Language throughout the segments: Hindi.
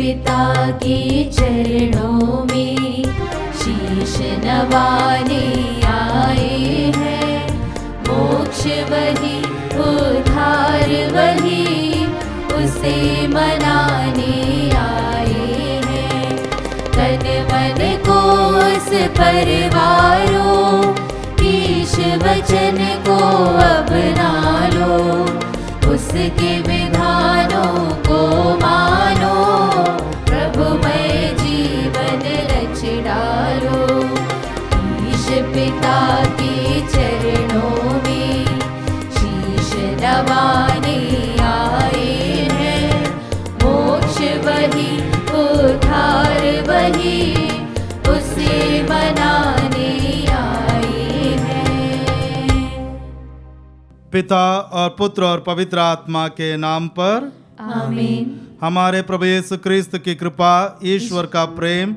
पिता के चरणों में शीश नवाने आए हैं। मोक्ष वही, उद्धार वही, उसे मनाने आए हैं। तन मन को उस परिवारों, ईश वचन को अपना लो, उसके विधानों को मानो, प्रभुमय जीवन रच डालो। ईश पिता के चरणों में शीश नवाने आए हैं। मोक्ष वही, उद्धार वही, उसे मनाने आए हैं। पिता और पुत्र और पवित्र आत्मा के नाम पर आमीन। हमारे प्रभु यीशु क्रिस्त की कृपा, ईश्वर का प्रेम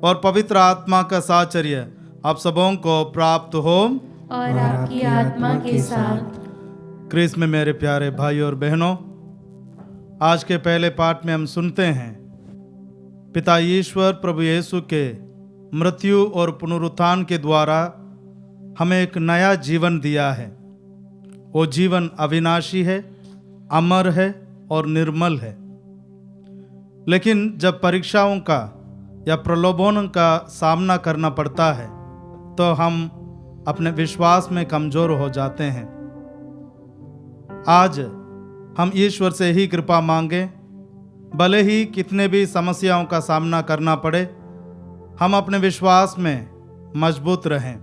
और पवित्र आत्मा का साचर्य आप सबों को प्राप्त हो और आपकी आत्मा के साथ। क्रिस्त में मेरे प्यारे भाई और बहनों, आज के पहले पाठ में हम सुनते हैं पिता ईश्वर प्रभु यीशु के मृत्यु और पुनरुत्थान के द्वारा हमें एक नया जीवन दिया है। वो जीवन अविनाशी है, अमर है और निर्मल है। लेकिन जब परीक्षाओं का या प्रलोभनों का सामना करना पड़ता है तो हम अपने विश्वास में कमजोर हो जाते हैं। आज हम ईश्वर से ही कृपा मांगें, भले ही कितने भी समस्याओं का सामना करना पड़े, हम अपने विश्वास में मजबूत रहें।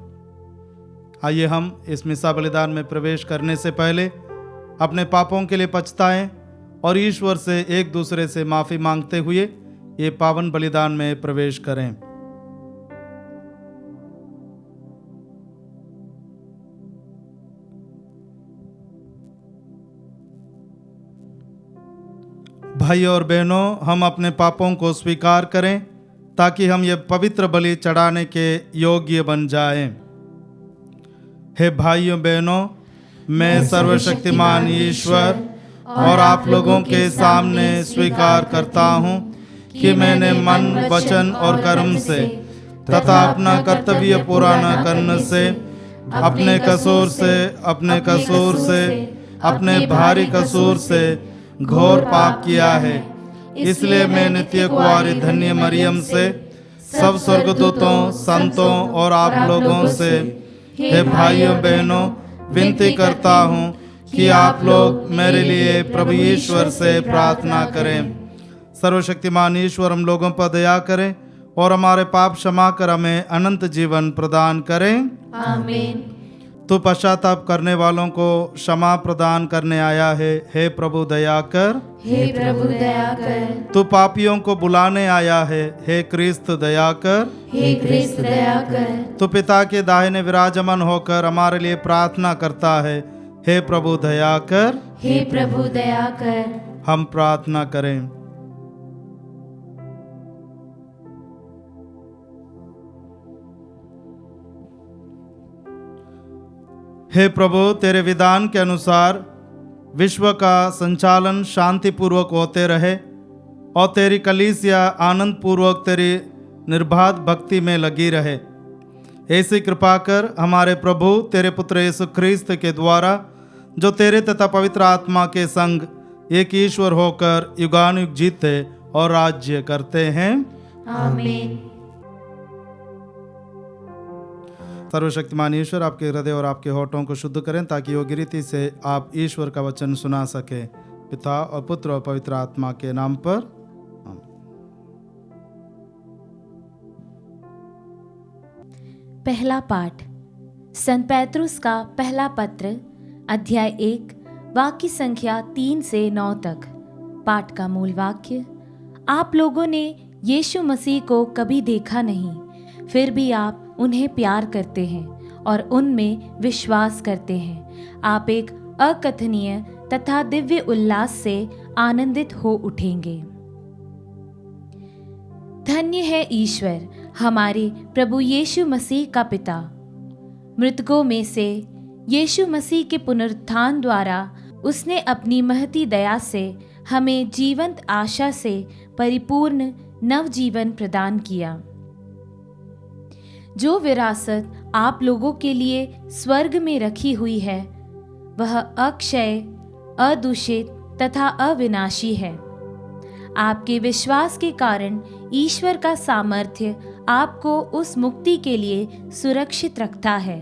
आइए हम इस मिसा बलिदान में प्रवेश करने से पहले अपने पापों के लिए पछताएं और ईश्वर से एक दूसरे से माफ़ी मांगते हुए ये पावन बलिदान में प्रवेश करें। भाई और बहनों, हम अपने पापों को स्वीकार करें ताकि हम ये पवित्र बलि चढ़ाने के योग्य बन जाएं। हे भाइयों बहनों, मैं सर्वशक्तिमान ईश्वर और आप लोगों के सामने स्वीकार करता हूँ कि मैंने मन, वचन और कर्म से तथा अपना कर्तव्य पूरा न करने से, अपने कसूर से, अपने भारी कसूर से घोर पाप किया है। इसलिए मैं नित्य कुंवारी धन्य मरियम से, सब स्वर्गदूतों, संतों और आप लोगों से, हे भाइयों बहनों, विनती करता हूँ कि आप लोग मेरे लिए प्रभु ईश्वर से प्रार्थना करें। सर्वशक्तिमान ईश्वर हम लोगों पर दया करें और हमारे पाप क्षमा कर हमें अनंत जीवन प्रदान करें। आमीन। तू पश्चाताप करने वालों को क्षमा प्रदान करने आया है, हे प्रभु दया कर। हे प्रभु दया कर। तू पापियों को बुलाने आया है, हे क्रिस्त दया कर। हे क्रिस्त दया कर। तू पिता के दाहिने विराजमान होकर हमारे लिए प्रार्थना करता है, हे प्रभु दया कर। हे प्रभु दया कर। हम प्रार्थना करें। हे प्रभु, तेरे विधान के अनुसार विश्व का संचालन शांतिपूर्वक होते रहे और तेरी कलीसिया आनंद पूर्वक तेरी निर्बाध भक्ति में लगी रहे। ऐसी कृपा कर हमारे प्रभु तेरे पुत्र यीशु ख्रीस्त के द्वारा, जो तेरे तथा पवित्र आत्मा के संग एक ईश्वर होकर युगानुयुग जीते और राज्य करते हैं। आमीन। सर्वशक्तिमान ईश्वर आपके हृदय और आपके होठों को शुद्ध करें ताकि योग्य रीति से आप ईश्वर का वचन सुना सके। पिता और पुत्र और पवित्र आत्मा के नाम पर आमीन। पहला पाठ संत पैत्रुस का पहला पत्र, अध्याय 1, वाक्य संख्या 3 से 9 तक। पाठ का मूल वाक्य: आप लोगों ने यीशु मसीह को कभी देखा नहीं, फिर भी आप उन्हें प्यार करते हैं और उनमें विश्वास करते हैं। आप एक अकथनीय तथा दिव्य उल्लास से आनंदित हो उठेंगे। धन्य है ईश्वर हमारे प्रभु यीशु मसीह का पिता। मृतकों में से यीशु मसीह के पुनरुत्थान द्वारा उसने अपनी महती दया से हमें जीवंत आशा से परिपूर्ण नवजीवन प्रदान किया। जो विरासत आप लोगों के लिए स्वर्ग में रखी हुई है वह अक्षय, अदूषित तथा अविनाशी है। आपके विश्वास के कारण ईश्वर का सामर्थ्य आपको उस मुक्ति के लिए सुरक्षित रखता है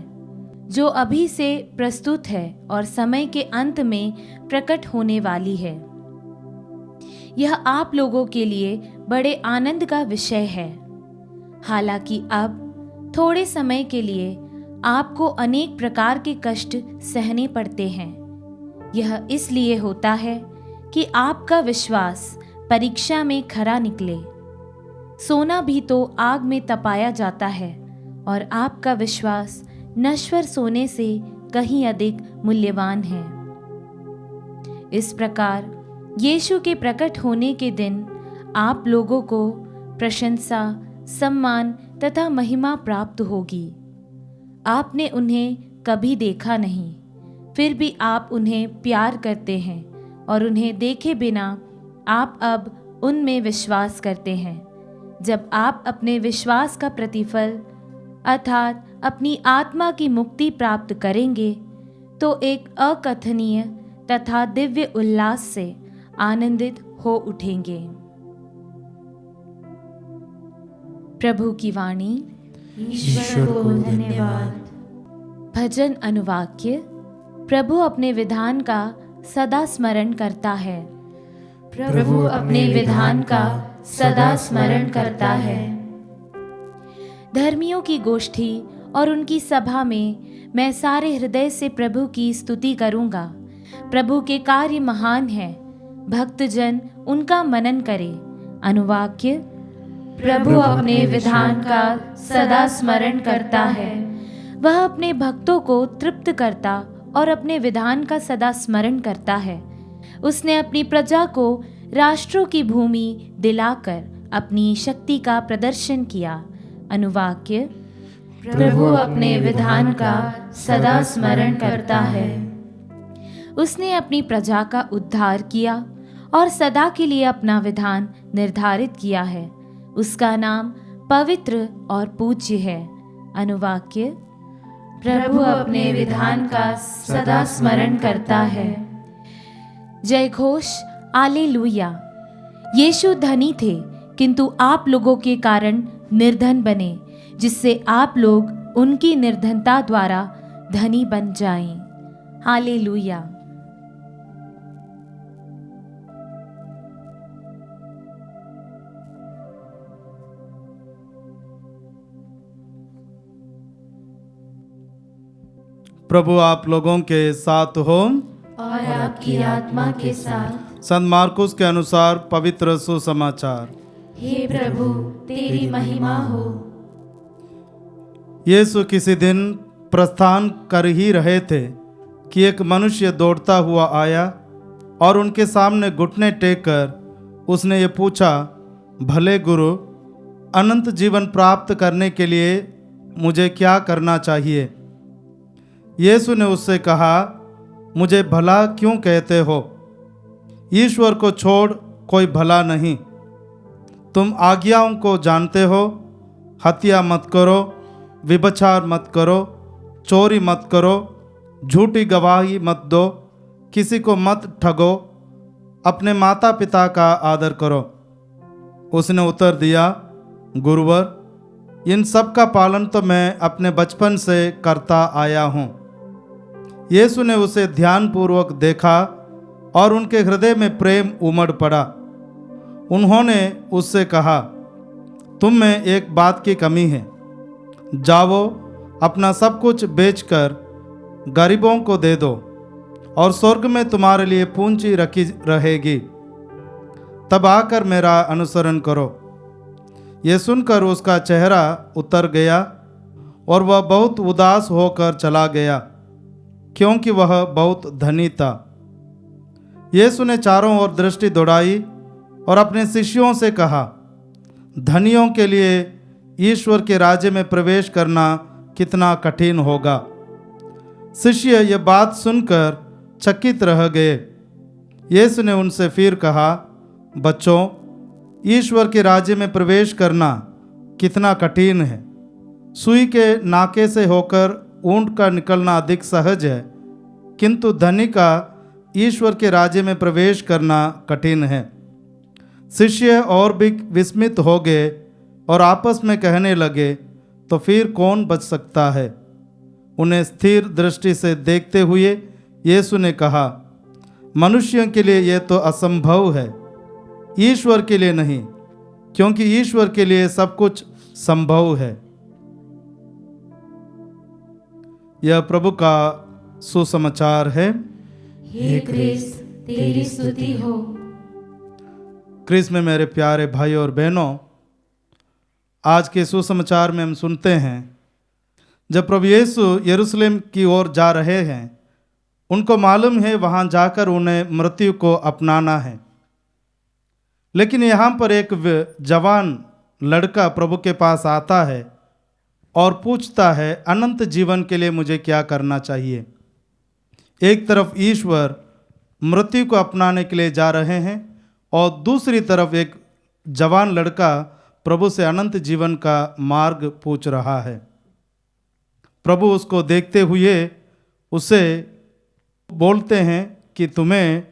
जो अभी से प्रस्तुत है और समय के अंत में प्रकट होने वाली है। यह आप लोगों के लिए बड़े आनंद का विषय है। हालांकि अब थोड़े समय के लिए आपको अनेक प्रकार के कष्ट सहने पड़ते हैं। यह इसलिए होता है कि आपका विश्वास परीक्षा में खरा निकले। सोना भी तो आग में तपाया जाता है और आपका विश्वास नश्वर सोने से कहीं अधिक मूल्यवान है। इस प्रकार यीशु के प्रकट होने के दिन आप लोगों को प्रशंसा, सम्मान तथा महिमा प्राप्त होगी। आपने उन्हें कभी देखा नहीं, फिर भी आप उन्हें प्यार करते हैं और उन्हें देखे बिना आप अब उनमें विश्वास करते हैं। जब आप अपने विश्वास का प्रतिफल अर्थात अपनी आत्मा की मुक्ति प्राप्त करेंगे तो एक अकथनीय तथा दिव्य उल्लास से आनंदित हो उठेंगे। प्रभु की वाणी। ईश्वर को धन्यवाद। भजन अनुवाक्य। प्रभु अपने विधान का सदा स्मरण करता है। प्रभु अपने विधान का सदा स्मरण करता है। धर्मियों की गोष्ठी और उनकी सभा में मैं सारे हृदय से प्रभु की स्तुति करूंगा। प्रभु के कार्य महान है, भक्तजन उनका मनन करे। अनुवाक्य। प्रभु अपने विधान का सदा स्मरण करता है। वह अपने भक्तों को तृप्त करता और अपने विधान का सदा स्मरण करता है। उसने अपनी प्रजा को राष्ट्रों की भूमि दिलाकर अपनी शक्ति का प्रदर्शन किया। अनुवाक्य। प्रभु अपने विधान का सदा स्मरण करता है। उसने अपनी प्रजा का उद्धार किया और सदा के लिए अपना विधान निर्धारित किया है। उसका नाम पवित्र और पूज्य है। अनुवाक्य। प्रभु अपने विधान का सदा स्मरण करता है। जय घोष, आलेलुया। यीशु धनी थे किंतु आप लोगों के कारण निर्धन बने, जिससे आप लोग उनकी निर्धनता द्वारा धनी बन जाएं। हालेलुया। प्रभु आप लोगों के साथ हो और आपकी आत्मा के साथ। संत मार्कुस के अनुसार पवित्र सुसमाचार। हे प्रभु, तेरी महिमा हो। यीशु किसी दिन प्रस्थान कर ही रहे थे कि एक मनुष्य दौड़ता हुआ आया और उनके सामने घुटने टेक कर उसने ये पूछा, भले गुरु, अनंत जीवन प्राप्त करने के लिए मुझे क्या करना चाहिए? यीशु ने उससे कहा, मुझे भला क्यों कहते हो? ईश्वर को छोड़ कोई भला नहीं। तुम आज्ञाओं को जानते हो, हत्या मत करो, व्यभिचार मत करो, चोरी मत करो, झूठी गवाही मत दो, किसी को मत ठगो, अपने माता पिता का आदर करो। उसने उत्तर दिया, गुरुवर, इन सब का पालन तो मैं अपने बचपन से करता आया हूँ। यीशु ने उसे ध्यानपूर्वक देखा और उनके हृदय में प्रेम उमड़ पड़ा। उन्होंने उससे कहा, तुम में एक बात की कमी है। जाओ, अपना सब कुछ बेचकर गरीबों को दे दो और स्वर्ग में तुम्हारे लिए पूंजी रखी रहेगी। तब आकर मेरा अनुसरण करो। ये सुनकर उसका चेहरा उतर गया और वह बहुत उदास होकर चला गया, क्योंकि वह बहुत धनी था। यीशु ने चारों ओर दृष्टि दौड़ाई और अपने शिष्यों से कहा, धनियों के लिए ईश्वर के राज्य में प्रवेश करना कितना कठिन होगा। शिष्य यह बात सुनकर चकित रह गए। यीशु ने उनसे फिर कहा, बच्चों, ईश्वर के राज्य में प्रवेश करना कितना कठिन है। सुई के नाके से होकर ऊंट का निकलना अधिक सहज है, किंतु धनी का ईश्वर के राज्य में प्रवेश करना कठिन है। शिष्य और भी विस्मित हो गए और आपस में कहने लगे, तो फिर कौन बच सकता है? उन्हें स्थिर दृष्टि से देखते हुए यीशु ने कहा, मनुष्यों के लिए यह तो असंभव है, ईश्वर के लिए नहीं, क्योंकि ईश्वर के लिए सब कुछ संभव है। यह प्रभु का सुसमाचार है। हे क्रिस्त, तेरी स्तुति हो। क्रिस्त में मेरे प्यारे भाई और बहनों, आज के सुसमाचार में हम सुनते हैं, जब प्रभु यीशु यरूशलेम की ओर जा रहे हैं, उनको मालूम है वहां जाकर उन्हें मृत्यु को अपनाना है। लेकिन यहाँ पर एक जवान लड़का प्रभु के पास आता है और पूछता है, अनंत जीवन के लिए मुझे क्या करना चाहिए? एक तरफ ईश्वर मृत्यु को अपनाने के लिए जा रहे हैं और दूसरी तरफ एक जवान लड़का प्रभु से अनंत जीवन का मार्ग पूछ रहा है। प्रभु उसको देखते हुए उसे बोलते हैं कि तुम्हें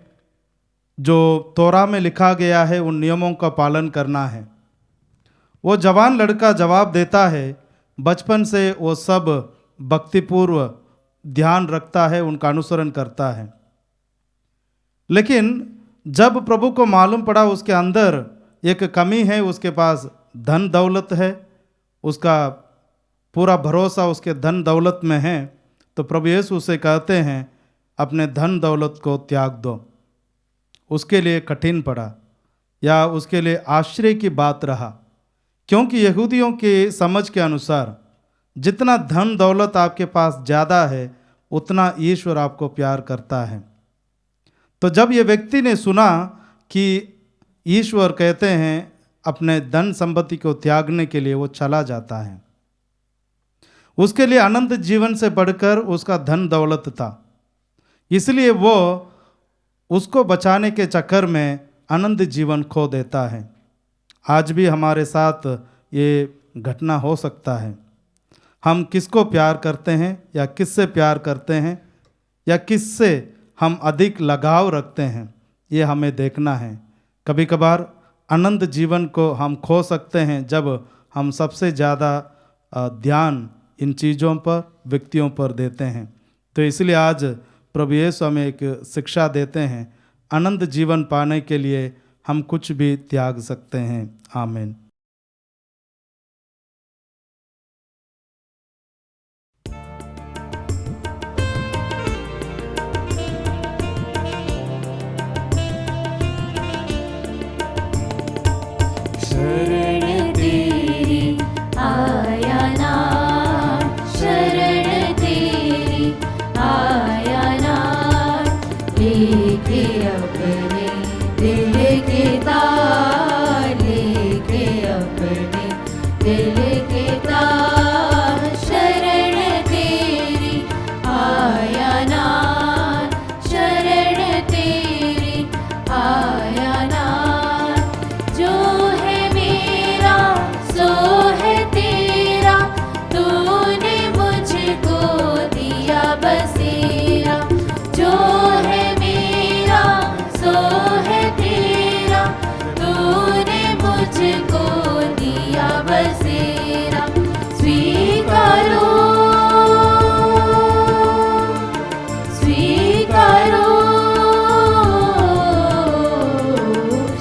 जो तोरा में लिखा गया है उन नियमों का पालन करना है। वो जवान लड़का जवाब देता है, बचपन से वो सब भक्तिपूर्व ध्यान रखता है, उनका अनुसरण करता है। लेकिन जब प्रभु को मालूम पड़ा उसके अंदर एक कमी है, उसके पास धन दौलत है, उसका पूरा भरोसा उसके धन दौलत में है, तो प्रभु यीशु उसे कहते हैं, अपने धन दौलत को त्याग दो। उसके लिए कठिन पड़ा या उसके लिए आश्चर्य की बात रहा, क्योंकि यहूदियों की समझ के अनुसार जितना धन दौलत आपके पास ज़्यादा है उतना ईश्वर आपको प्यार करता है। तो जब ये व्यक्ति ने सुना कि ईश्वर कहते हैं अपने धन संपत्ति को त्यागने के लिए, वो चला जाता है। उसके लिए अनंत जीवन से बढ़कर उसका धन दौलत था, इसलिए वो उसको बचाने के चक्कर में अनंत जीवन खो देता है। आज भी हमारे साथ ये घटना हो सकता है। हम किसको प्यार करते हैं या किससे प्यार करते हैं या किससे हम अधिक लगाव रखते हैं, ये हमें देखना है। कभी कभार अनंत जीवन को हम खो सकते हैं जब हम सबसे ज़्यादा ध्यान इन चीज़ों पर, व्यक्तियों पर देते हैं। तो इसलिए आज प्रभु यीशु हमें एक शिक्षा देते हैं, अनंत जीवन पाने के लिए हम कुछ भी त्याग सकते हैं। आमीन। शरण तेरी आया ना, शरण तेरी आया ना, लेके अपने दिल के तार, लेके अपने दिल के तार, शरण तेरी आया ना, शरण तेरी आया ना, जो है मेरा सो है तेरा, तूने मुझको दिया बसेरा, जो है मेरा सो है तेरा, तूने मुझको दिया बसेरा, स्वीकारो स्वीकारो,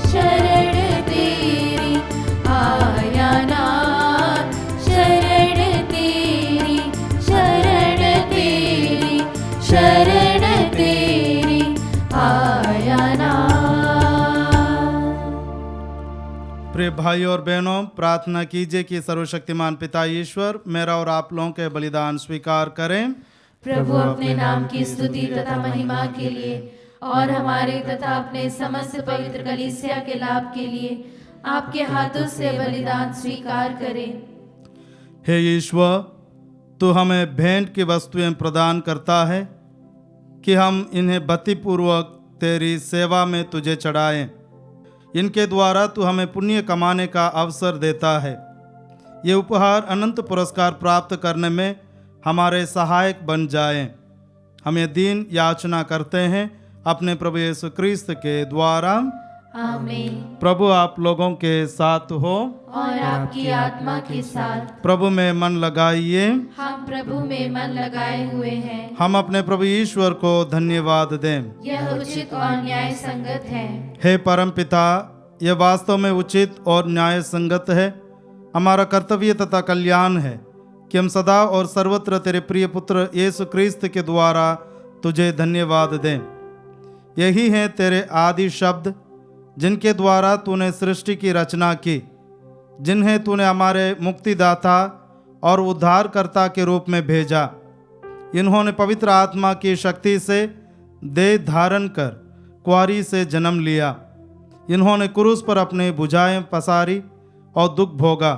शरण तेरी आया ना, शरण तेरी, शरण तेरी, शरण तेरी आया ना। प्रिय भाई और बहनों, प्रार्थना कीजिए कि सर्वशक्तिमान पिता ईश्वर मेरा और आप लोगों के बलिदान स्वीकार करें। प्रभु अपने नाम की स्तुति तथा महिमा के लिए और हमारे तथा अपने समस्त पवित्र कलीसिया के लाभ के लिए आपके हाथों से बलिदान स्वीकार करें। हे ईश्वर, तू हमें भेंट की वस्तुएं प्रदान करता है कि हम इन्हें भक्तिपूर्वक तेरी सेवा में तुझे चढ़ाएं। इनके द्वारा तू हमें पुण्य कमाने का अवसर देता है। ये उपहार अनंत पुरस्कार प्राप्त करने में हमारे सहायक बन जाएं। हम ये दीन याचना करते हैं अपने प्रभु यीशु क्रिस्त के द्वारा, आमीन। प्रभु आप लोगों के साथ हो और आपकी आत्मा के साथ। प्रभु में मन लगाइए। हम प्रभु में मन लगाए हुए हैं। हम अपने प्रभु ईश्वर को धन्यवाद दें। यह उचित और न्याय संगत है। हे परम पिता, यह वास्तव में उचित और न्याय संगत है, हमारा कर्तव्य तथा कल्याण है कि हम सदा और सर्वत्र तेरे प्रिय पुत्र यीशु क्रिस्त के द्वारा तुझे धन्यवाद दें। यही है तेरे आदि शब्द जिनके द्वारा तूने सृष्टि की रचना की, जिन्हें तूने हमारे मुक्तिदाता और उद्धारकर्ता के रूप में भेजा। इन्होंने पवित्र आत्मा की शक्ति से देह धारण कर कुंवारी से जन्म लिया। इन्होंने क्रूस पर अपनी भुजाएं पसारी और दुख भोगा,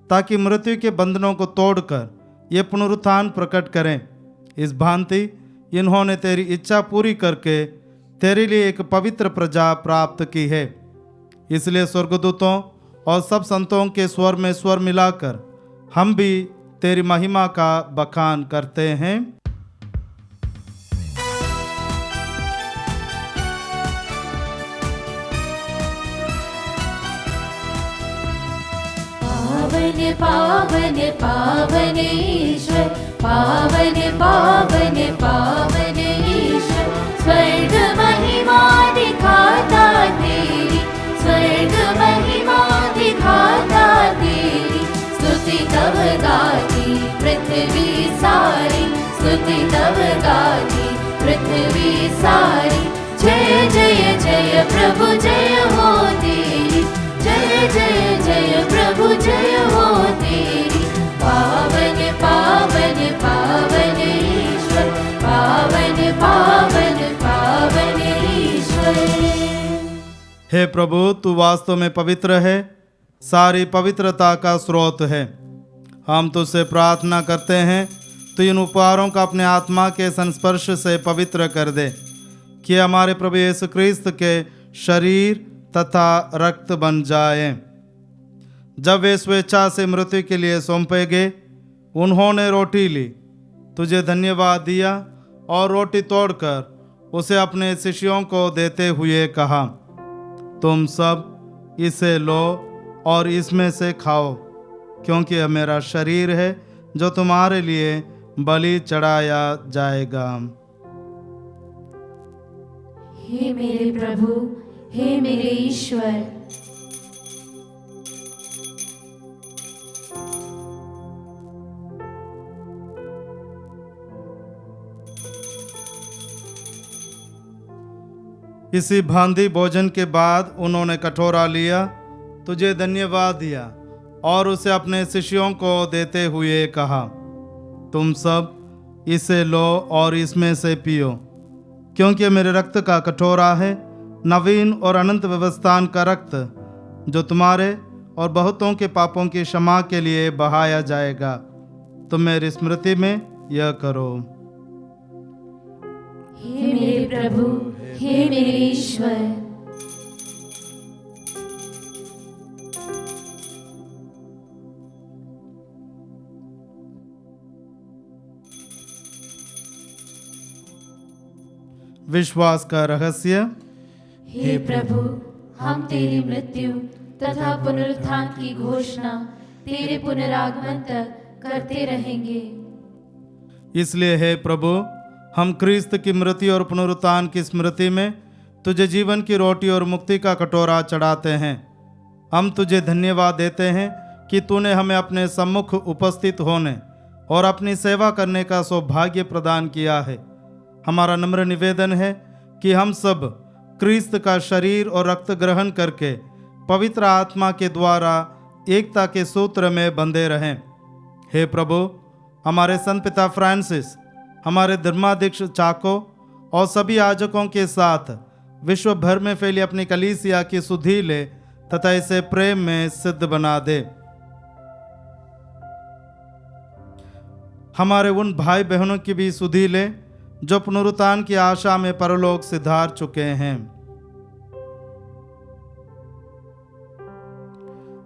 ताकि मृत्यु के बंधनों को तोड़कर ये पुनरुत्थान प्रकट करें। इस भांति इन्होंने तेरी इच्छा पूरी करके तेरे लिए एक पवित्र प्रजा प्राप्त की है। इसलिए स्वर्गदूतों और सब संतों के स्वर में स्वर मिलाकर हम भी तेरी महिमा का बखान करते हैं। पावन पावन पावन ईश्वर, पावन पावन पावन ईश्वर, स्वर्ग महिमा दिखाता तेरी, स्वर्ग महिमा दिखाता तेरी। स्तुति तव गाती पृथ्वी सारी, स्तुति तव गाती पृथ्वी सारी। जय जय जय प्रभु जय हो तेरी, जय जय जय प्रभु जय हो तेरी। पावन पावन पावन ईश्वर, पावन पावन पावन ईश्वर। हे प्रभु, तू वास्तव में पवित्र है, सारी पवित्रता का स्रोत है। हम तुझसे प्रार्थना करते हैं तो इन उपहारों का अपने आत्मा के संस्पर्श से पवित्र कर दे, कि हमारे प्रभु यीशु क्रिस्त के शरीर तथा रक्त बन जाए। जब वे स्वेच्छा से मृत्यु के लिए सौंपे गए, उन्होंने रोटी ली, तुझे धन्यवाद दिया और रोटी तोड़कर उसे अपने शिष्यों को देते हुए कहा, तुम सब इसे लो और इसमें से खाओ, क्योंकि यह मेरा शरीर है जो तुम्हारे लिए बलि चढ़ाया जाएगा। हे मेरे प्रभु, हे मेरे ईश्वर। इसी भांति भोजन के बाद उन्होंने कटोरा लिया, तुझे धन्यवाद दिया और उसे अपने शिष्यों को देते हुए कहा, तुम सब इसे लो और इसमें से पियो, क्योंकि यह मेरे रक्त का कटोरा है, नवीन और अनंत व्यवस्थान का रक्त, जो तुम्हारे और बहुतों के पापों की क्षमा के लिए बहाया जाएगा। तुम मेरी स्मृति में यह करो। हे मेरे प्रभु, हे मेरे ईश्वर। विश्वास का रहस्य। हे प्रभु, हम तेरी मृत्यु तथा पुनरुत्थान की घोषणा तेरे पुनरागमन तक करते रहेंगे। इसलिए हे प्रभु, हम क्रिस्त की मृत्यु और पुनरुत्थान की स्मृति में तुझे जीवन की रोटी और मुक्ति का कटोरा चढ़ाते हैं। हम तुझे धन्यवाद देते हैं कि तूने हमें अपने सम्मुख उपस्थित होने और अपनी सेवा करने का सौभाग्य प्रदान किया है। हमारा नम्र निवेदन है कि हम सब क्रिस्त का शरीर और रक्त ग्रहण करके पवित्र आत्मा के द्वारा एकता के सूत्र में बंधे रहें। हे प्रभु, हमारे संत पिता फ्रांसिस, हमारे धर्माध्यक्ष चाको और सभी याजकों के साथ विश्व भर में फैली अपनी कलीसिया की सुधि ले तथा इसे प्रेम में सिद्ध बना दे। हमारे उन भाई बहनों की भी सुधि ले जो पुनरुत्थान की आशा में परलोक सिधार चुके हैं।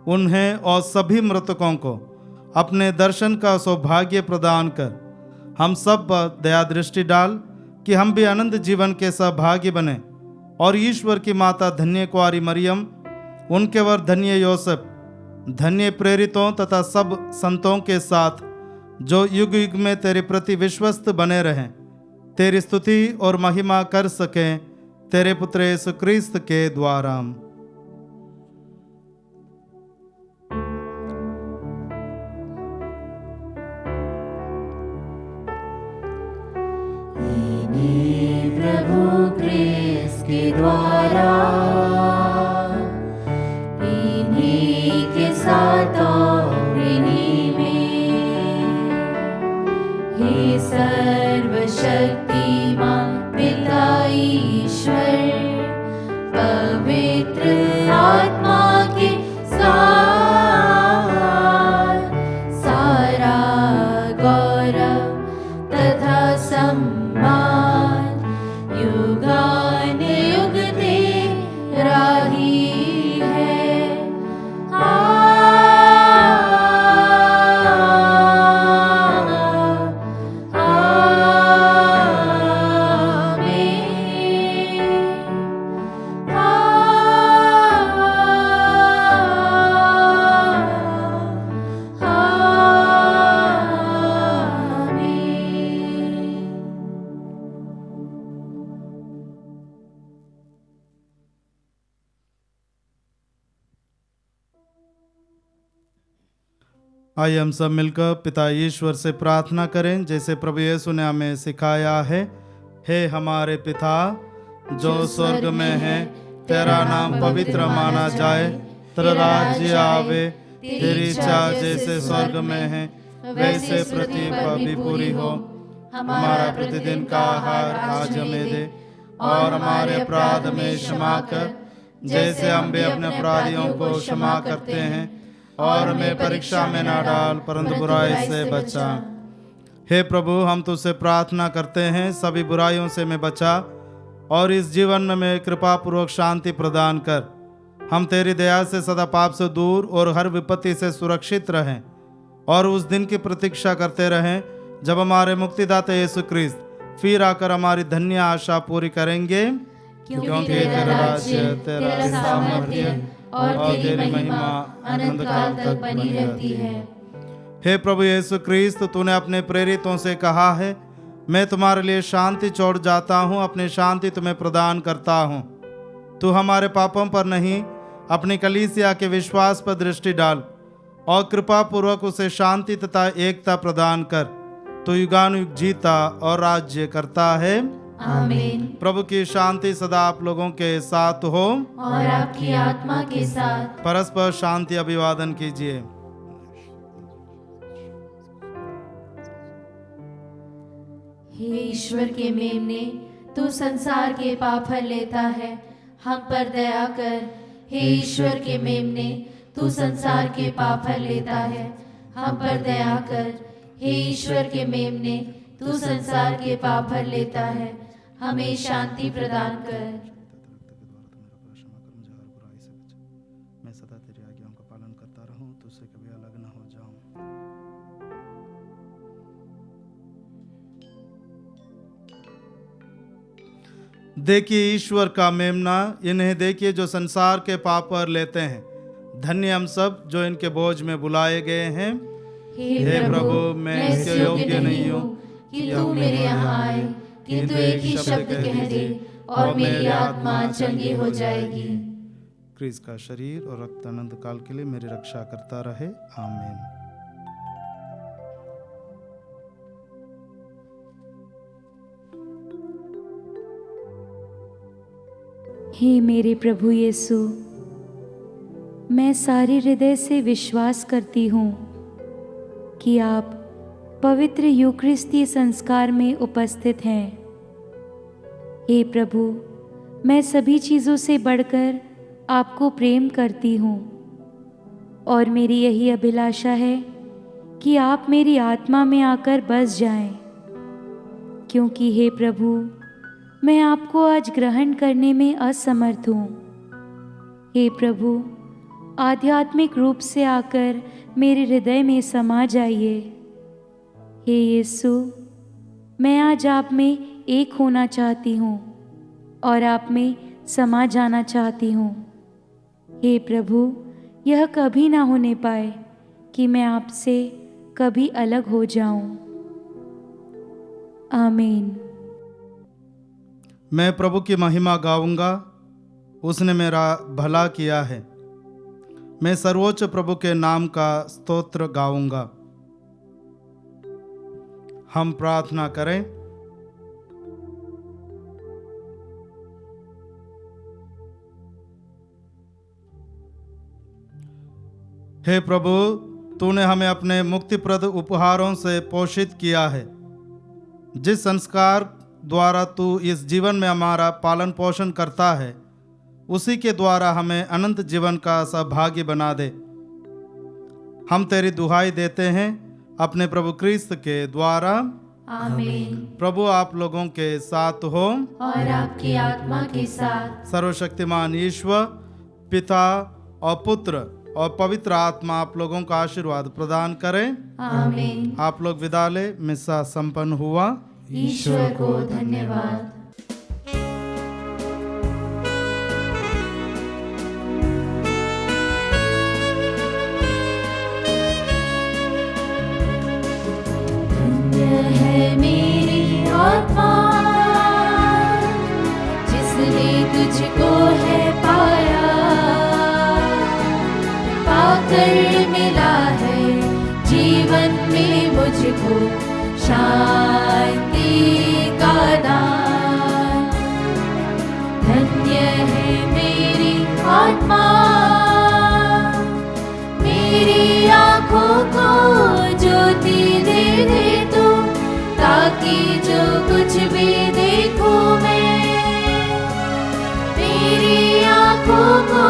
उन्हें और सभी मृतकों को अपने दर्शन का सौभाग्य प्रदान कर हम सब पर दया दृष्टि डाल कि हम भी अनंत जीवन के सहभागी बने और ईश्वर की माता धन्य कुंवारी मरियम, उनके वर धन्य योसेफ, धन्य प्रेरितों तथा सब संतों के साथ जो युग युग में तेरे प्रति विश्वस्त बने रहें, तेरी स्तुति और महिमा कर सकें तेरे पुत्र यीशु क्रिस्त के द्वारा। प्रभु क्रिस्त के द्वारा, इन्हीं के साथ और इन्हीं में, हे सर्वशक्तिमान पिता ईश्वर, पवित्र आत्मा के साथ सारा गौरव तथा सम्मान युगान युग तेरा ही है। आइए हम सब मिलकर पिता ईश्वर से प्रार्थना करें जैसे प्रभु यीशु ने हमें सिखाया है। हे हमारे पिता जो स्वर्ग में है, तेरा नाम पवित्र माना जाए, तेरा राज्य आवे, तेरी इच्छा जैसे स्वर्ग में है वैसे पृथ्वी पर भी पूरी हो। हमारा प्रतिदिन का आहार आज हमें दे और हमारे अपराध में क्षमा कर जैसे हम भी अपने अपराधियों को क्षमा करते हैं, और हमें परीक्षा में ना डाल परंतु बुराई से बचा। हे प्रभु, हम तुझसे प्रार्थना करते हैं सभी बुराइयों से हमें बचा और इस जीवन में कृपा पूर्वक शांति प्रदान कर। हम तेरी दया से सदा पाप से दूर और हर विपत्ति से सुरक्षित रहें और उस दिन की प्रतीक्षा करते रहें जब हमारे मुक्तिदाता यीशु क्रिस्त फिर आकर हमारी धन्य आशा पूरी करेंगे, क्योंकि तेरा राज्य, तेरा सामर्थ्य और तेरी महिमा अनंत काल तक बनी रहती है। हे प्रभु यीशु क्रिस्त, तूने अपने प्रेरितों से कहा है, मैं तुम्हारे लिए शांति छोड़ जाता हूँ, अपनी शांति तुम्हें प्रदान करता हूँ। तू हमारे पापों पर नहीं, अपनी कलीसिया के विश्वास पर दृष्टि डाल और कृपा पूर्वक उसे शांति तथा एकता प्रदान कर। तू युगानुयुग जीता और राज्य करता है। आमीन। प्रभु की शांति सदा आप लोगों के साथ हो और आपकी आत्मा के साथ। परस्पर शांति अभिवादन कीजिए। हे ईश्वर के मेमने, तू संसार के पाप हर लेता है, हम पर दया कर। हे ईश्वर के मेमने, तू संसार के पाप हर लेता है, हम पर दया कर। हे ईश्वर के मेमने, तू संसार के पाप हर लेता है, हमें शांति प्रदान कर। मैं सदा तेरी आज्ञाओं का पालन करता रहूं, तुझसे कभी अलग न हो जाऊं। देखिए ईश्वर का मेमना, इन्हें देखिए जो संसार के पाप पर लेते हैं। धन्य हम सब जो इनके बोझ में बुलाए गए हैं। हे प्रभु, मैं इसके योग्य नहीं हूँ कि तू मेरे यहाँ आए, किंतु एक ही शब्द कह दे और मेरी आत्मा चंगी हो जाएगी। क्रिस्त का शरीर और रक्त अनंत काल के लिए मेरी रक्षा करता रहे। आमीन। हे मेरे प्रभु यीशु, मैं सारे हृदय से विश्वास करती हूँ कि आप पवित्र यूकरिस्तीय संस्कार में उपस्थित हैं। हे प्रभु, मैं सभी चीज़ों से बढ़कर आपको प्रेम करती हूँ और मेरी यही अभिलाषा है कि आप मेरी आत्मा में आकर बस जाएं, क्योंकि हे प्रभु, मैं आपको आज ग्रहण करने में असमर्थ हूँ। हे प्रभु, आध्यात्मिक रूप से आकर मेरे हृदय में समा जाइए। हे यीशु, मैं आज आप में एक होना चाहती हूँ और आप में समा जाना चाहती हूँ। हे प्रभु, यह कभी ना होने पाए कि मैं आपसे कभी अलग हो जाऊं। आमीन। मैं प्रभु की महिमा गाऊंगा, उसने मेरा भला किया है। मैं सर्वोच्च प्रभु के नाम का स्तोत्र गाऊंगा। हम प्रार्थना करें। हे प्रभु, तूने हमें अपने मुक्तिप्रद उपहारों से पोषित किया है। जिस संस्कार द्वारा तू इस जीवन में हमारा पालन पोषण करता है, उसी के द्वारा हमें अनंत जीवन का सौभाग्य बना दे। हम तेरी दुहाई देते हैं अपने प्रभु क्रिस्त के द्वारा। आमीन। प्रभु आप लोगों के साथ हो और आपकी आत्मा के साथ। सर्वशक्तिमान ईश्वर पिता और पुत्र और पवित्र आत्मा आप लोगों का आशीर्वाद प्रदान करें। आमीन। आप लोग विदा ले। मिस्सा संपन्न हुआ। ईश्वर को धन्यवाद। है मेरी आत्मा जिसने तुझको है पाया, पाकर मिला है जीवन में मुझको शांति का दान। धन्य है मेरी आत्मा, मेरी आँखों को ज्योति दे दे तू, ताकि जो कुछ भी देखूं मैं, मेरी आँखों को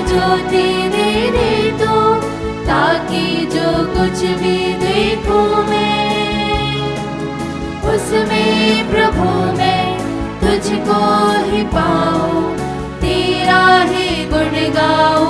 ज्योति दे दे तू, ताकि जो कुछ भी देखूं मैं, उसमें प्रभु मैं तुझको ही पाऊं, तेरा ही गुण गाऊं।